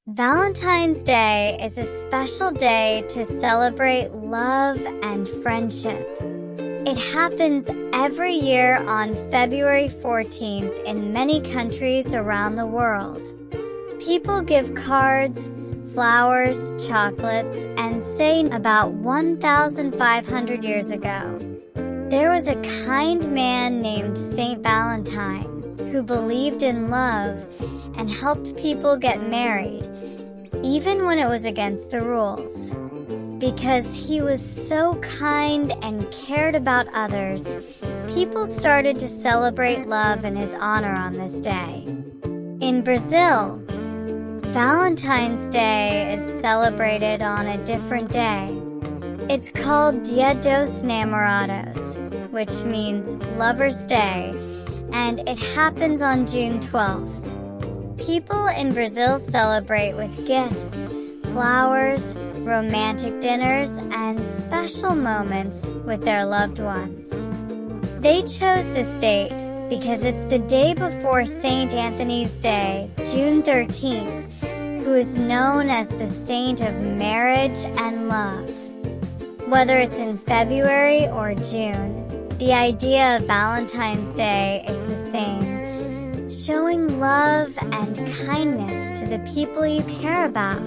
Valentine's Day is a special day to celebrate love and friendship. It happens every year on February 14th in many countries around the world. People give cards, flowers, chocolates, and say about 1,500 years ago, there was a kind man named Saint Valentine who believed in love and helped people get married, even when it was against the rules. Because he was so kind and cared about others, people started to celebrate love in his honor on this day. In Brazil, Valentine's Day is celebrated on a different day. It's called Dia dos Namorados, which means Lover's Day, and it happens on June 12th. People in Brazil celebrate with gifts, flowers, romantic dinners, and special moments with their loved ones. They chose this date because it's the day before St. Anthony's Day, June 13th, who is known as the saint of marriage and love. Whether it's in February or June, the idea of Valentine's Day is the same, showing love and kindness to the people you care about.